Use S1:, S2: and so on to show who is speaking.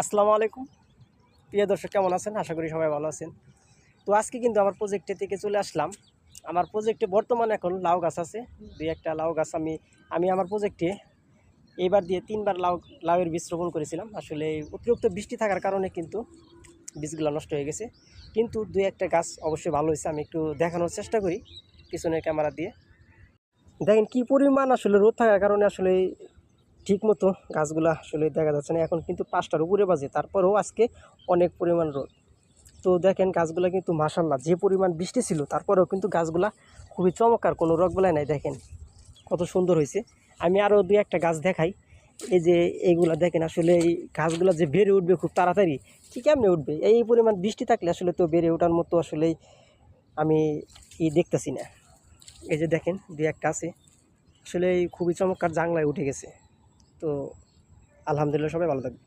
S1: আসসালামু আলাইকুম প্রিয় দর্শক, কেমন আছেন? আশা করি সবাই ভালো আছেন। তো আজকে কিন্তু আমার প্রজেক্টে থেকে চলে আসলাম। আমার প্রজেক্টে বর্তমানে এখন লাউ গাছ আছে, দুই একটা লাউ গাছ আমি আমার প্রজেক্টে এইবার দিয়ে 3বার লাউয়ের বীজ রোপণ করেছিলাম। আসলে অতিরিক্ত বৃষ্টি থাকার কারণে কিন্তু বীজগুলো নষ্ট হয়ে গেছে, কিন্তু দুই একটা গাছ অবশ্যই ভালো হয়েছে। আমি একটু দেখানোর চেষ্টা করি পিছনের ক্যামেরা দিয়ে। দেখেন কী পরিমাণ আসলে রোদ থাকার কারণে আসলে ঠিক মতো গাছগুলা আসলে দেখা যাচ্ছে না। এখন কিন্তু 5টার উপরে বাজে, তারপরেও আজকে অনেক পরিমাণ রোদ। তো দেখেন গাছগুলা কিন্তু মাশাআল্লাহ, যে পরিমাণ বৃষ্টি ছিল তারপরেও কিন্তু গাছগুলা খুবই চমৎকার, কোনো রোগবালাই নাই। দেখেন কত সুন্দর হয়েছে। আমি আরও দুই একটা গাছ দেখাই। এই যে এইগুলা দেখেন, আসলে এই গাছগুলা যে বেড়ে উঠবে খুব তাড়াতাড়ি, কি কেমনে উঠবে? এই পরিমাণ বৃষ্টি থাকলে আসলে তো বেড়ে ওঠার মতো আসলেই আমি দেখতেছি না। এই যে দেখেন দুই একটা আছে, আসলে খুবই চমৎকার জাংলায় উঠে গেছে। তো আলহামদুলিল্লাহ, সবাই ভালো থাকবে।